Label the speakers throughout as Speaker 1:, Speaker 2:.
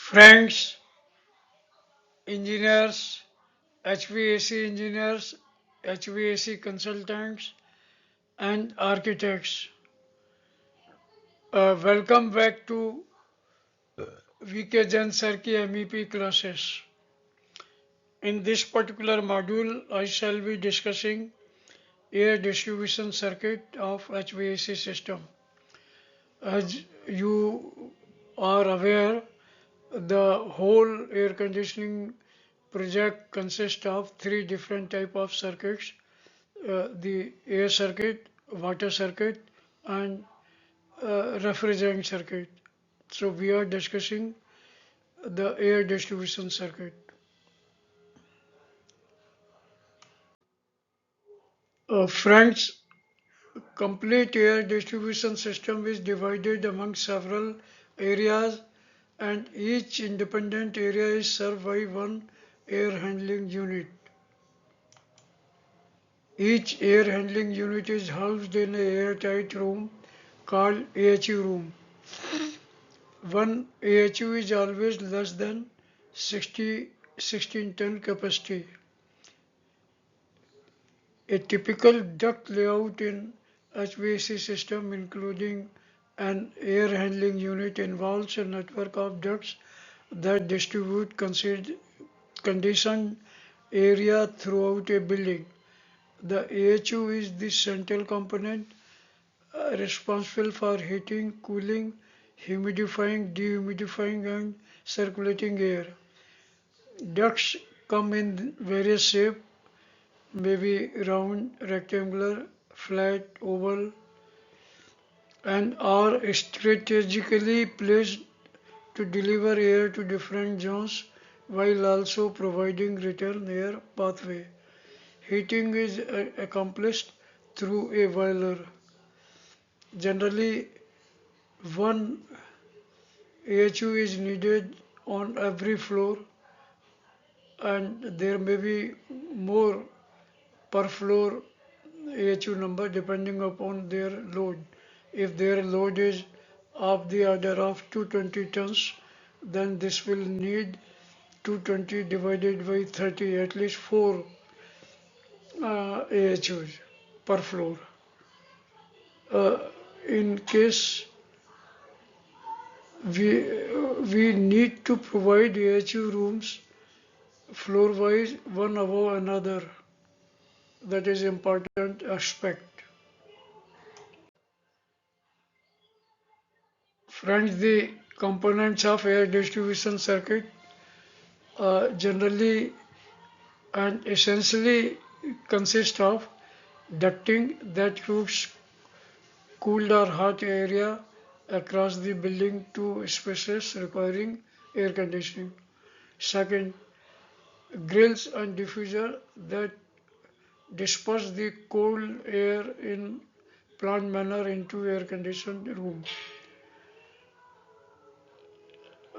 Speaker 1: Friends, engineers, HVAC engineers, HVAC consultants, and architects. Welcome back to VK Jan Sarki MEP classes. In this particular module, I shall be discussing air distribution circuit of HVAC system. As you are aware, the whole air conditioning project consists of three different type of circuits: the air circuit, water circuit, and refrigerant circuit. So we are discussing the air distribution circuit. Friends, complete air distribution system is divided among several areas, and each independent area is served by one air handling unit. Each air handling unit is housed in an airtight room called AHU room. One AHU is always less than 16 ton capacity. A typical duct layout in HVAC system, including an air handling unit, involves a network of ducts that distribute conditioned area throughout a building. The AHU is the central component responsible for heating, cooling, humidifying, dehumidifying, and circulating air. Ducts come in various shapes, maybe round, rectangular, flat, oval, and are strategically placed to deliver air to different zones while also providing return air pathway. Heating is accomplished through a boiler. Generally, one AHU is needed on every floor, and there may be more per floor AHU number depending upon their load. If their load is of the order of 220 tons, then this will need 220 divided by 30, at least 4 AHUs per floor. Uh, in case we we need to provide AHU rooms floor wise, one above another. That is important aspect. Friends, the components of air distribution circuit generally and essentially consist of ducting that routes cooled or hot area across the building to spaces requiring air conditioning. Second, grills and diffuser that disperse the cold air in planned manner into air conditioned room.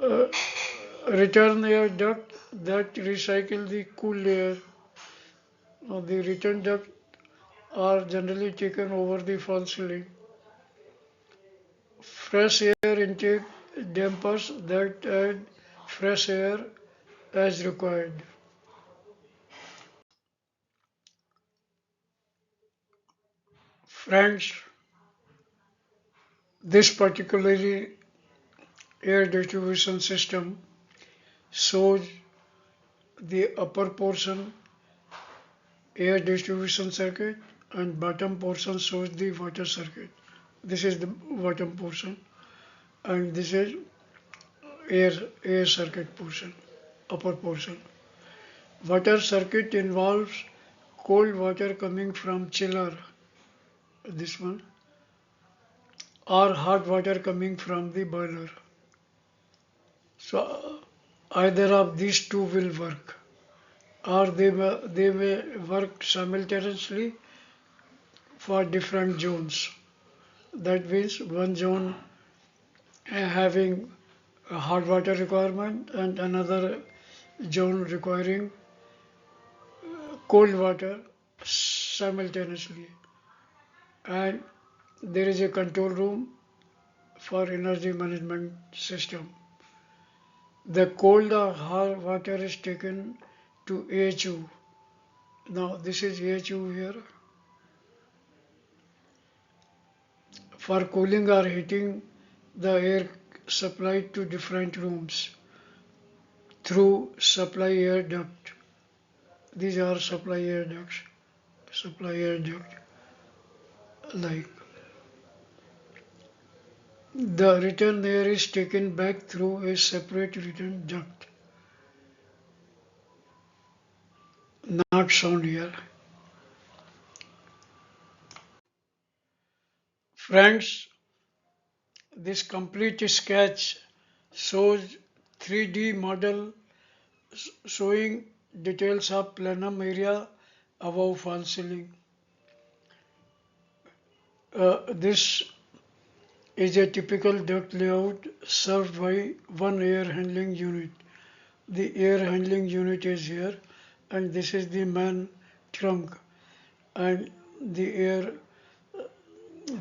Speaker 1: Uh, Return air duct that recycle the cool air. The return duct are generally taken over the false ceiling. Fresh air intake dampers that add fresh air as required. Friends, this particularly air distribution system shows the upper portion air distribution circuit and bottom portion shows the water circuit. This is the bottom portion and this is air circuit portion, upper portion. Water circuit involves cold water coming from chiller, this one, or hot water coming from the boiler. So either of these two will work, or they may work simultaneously for different zones. That means one zone having a hot water requirement and another zone requiring cold water simultaneously. And there is a control room for energy management system. The cold or hot water is taken to AHU. Now this is AHU here. For cooling or heating the air supplied to different rooms through supply air duct. These are supply air ducts. Supply air duct. Like the return air is taken back through a separate return duct. Not shown here. Friends, this complete sketch shows 3D model showing details of plenum area above false ceiling. This is a typical duct layout served by one air handling unit. The air handling unit is here, and this is the main trunk, and the air,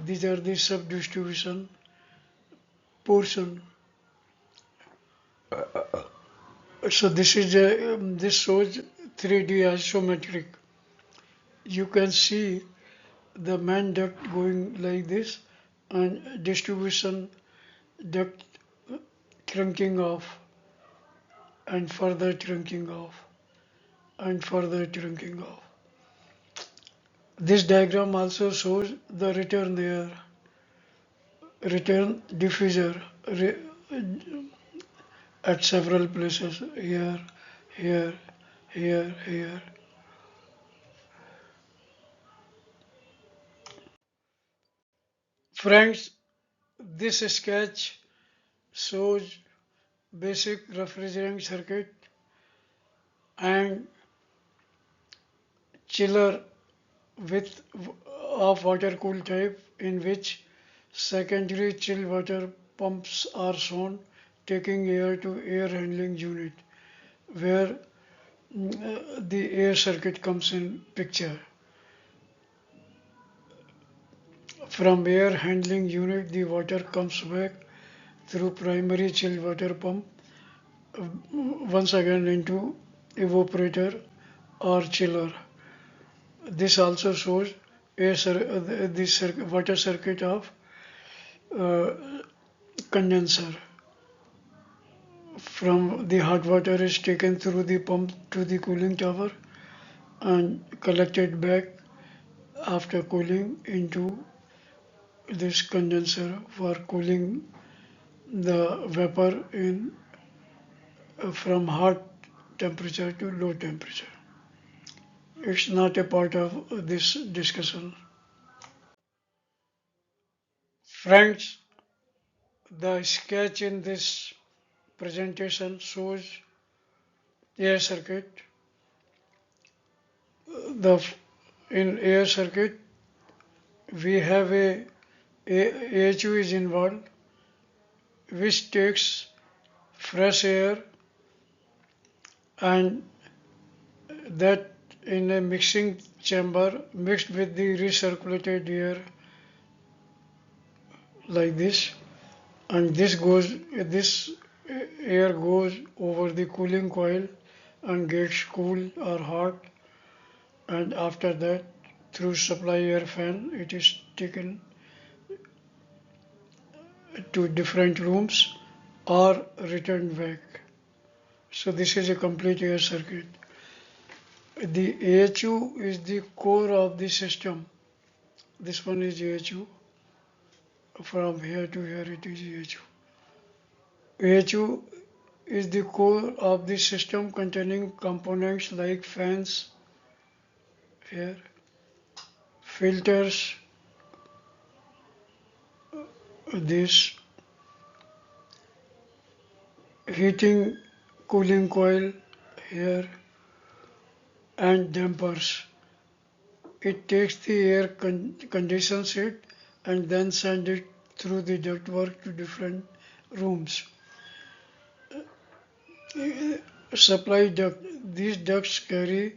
Speaker 1: these are the sub-distribution portion. So this shows 3D isometric. You can see the main duct going like this, and distribution duct trunking off, and further trunking off, and further trunking off. This diagram also shows the return air, return diffuser at several places, here, here, here, here. Friends, this sketch shows basic refrigerant circuit and chiller with of water cool type, in which secondary chill water pumps are shown taking air to air handling unit, where the air circuit comes in picture. From air handling unit the water comes back through primary chill water pump once again into evaporator or chiller. This also shows the water circuit of uh, condenser. From the hot water is taken through the pump to the cooling tower and collected back after cooling into this condenser for cooling the vapor in from hot temperature to low temperature. It's not a part of this discussion. Friends, the sketch in this presentation shows air circuit. The in air circuit we have a AHU is involved, which takes fresh air and that in a mixing chamber mixed with the recirculated air like this, and this air goes over the cooling coil and gets cool or hot, and after that through supply air fan it is taken to different rooms or returned back. So this is a complete air circuit. The AHU is the core of the system. This one is AHU. From here to here it is AHU. AHU is the core of the system containing components like fans, here, filters, this, heating cooling coil here, and dampers. It takes the air, conditions it, and then send it through the ductwork to different rooms. Supply duct. These ducts carry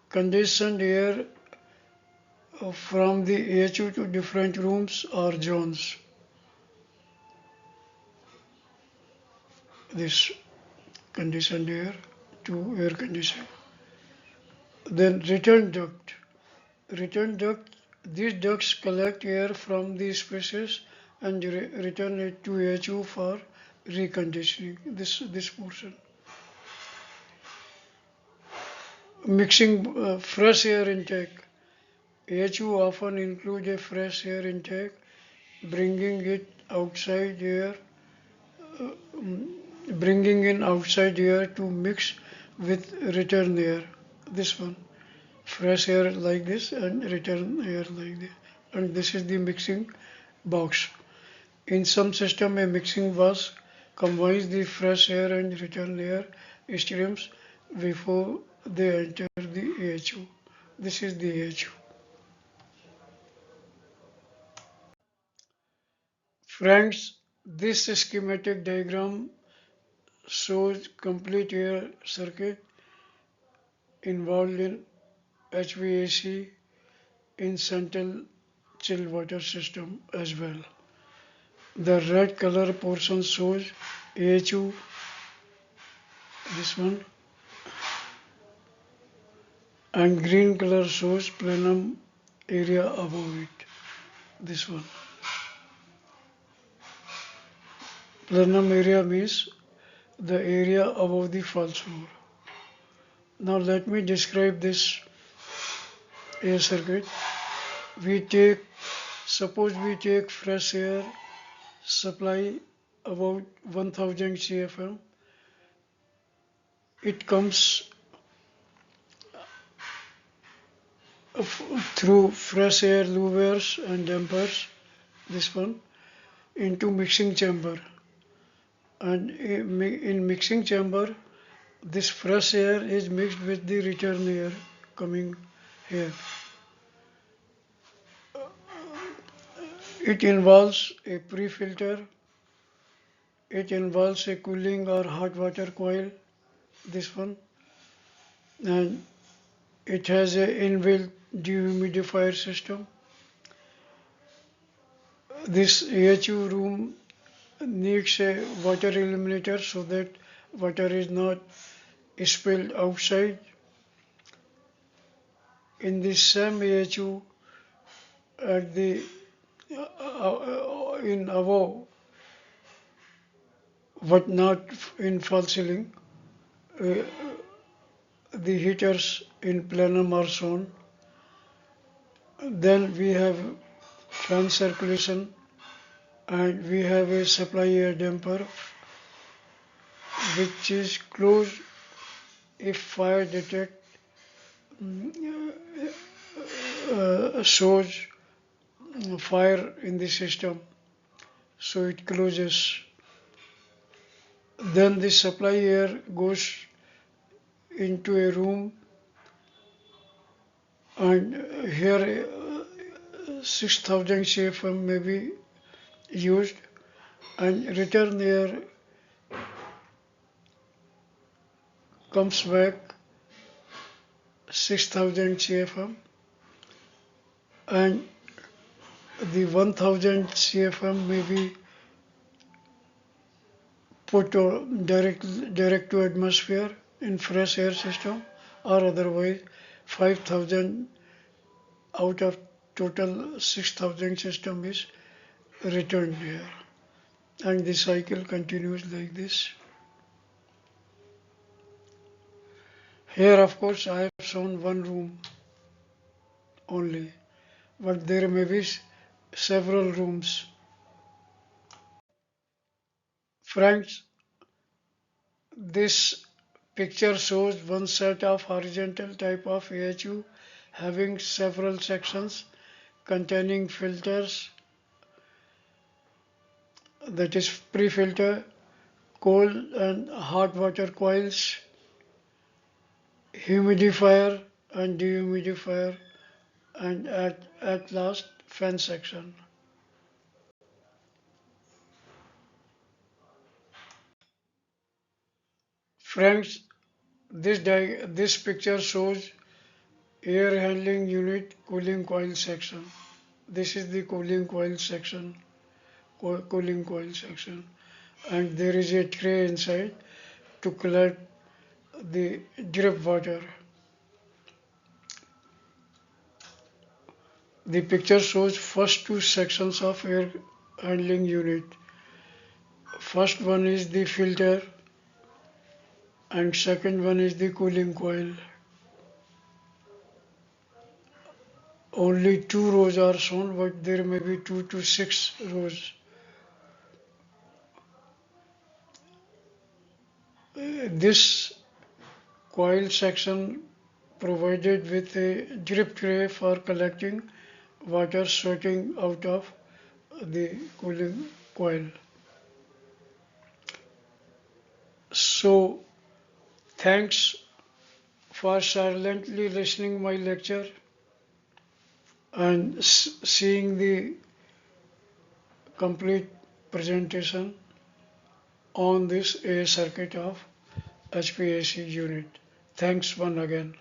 Speaker 1: conditioned air from the AHU to different rooms or zones. This conditioned air to air conditioning. Then return duct. Return duct. These ducts collect air from the spaces and return it to HU for reconditioning. This portion. Mixing fresh air intake. HU often include a fresh air intake, bringing it outside air, bringing in outside air to mix with return air. This one, fresh air like this and return air like this. And this is the mixing box. In some system, a mixing box combines the fresh air and return air streams before they enter the AHU. This is the AHU. Friends, this schematic diagram shows complete air circuit involved in HVAC in central chill water system as well. The red color portion shows AHU, this one, and green color shows plenum area above it, this one. Plenum area means the area above the false floor. Now let me describe this air circuit. Suppose we take fresh air supply about 1000 CFM. It comes through fresh air louvers and dampers, this one, into mixing chamber. And in mixing chamber, this fresh air is mixed with the return air coming here. It involves a pre-filter, it involves a cooling or hot water coil, this one, and it has an inbuilt dehumidifier system. This AHU room needs a water eliminator so that water is not spilled outside. In this same AHU, at the in above, but not in false ceiling, the heaters in plenum are shown. Then we have fan circulation and we have a supply air damper which is closed if fire detect shows fire in the system, so it closes. Then the supply air goes into a room, and here 6000 CFM may be used, and return air comes back 6000 CFM, and the 1000 CFM may be put direct to atmosphere in fresh air system, or otherwise 5000 out of total 6000 system is returned air, and the cycle continues like this. Here of course I have shown one room only, but there may be several rooms. Friends, this picture shows one set of horizontal type of AHU having several sections containing filters, that is pre-filter, cold and hot water coils, humidifier and dehumidifier, and at last fan section. Friends, this picture shows air handling unit cooling coil section. This is the cooling coil section, and there is a tray inside to collect the drip water. The picture shows first two sections of air handling unit. First one is the filter and second one is the cooling coil. Only two rows are shown, but there may be 2 to 6 rows. This coil section provided with a drip tray for collecting water sweating out of the cooling coil. So thanks for silently listening my lecture and seeing the complete presentation on this A circuit of HVAC unit. Thanks once again.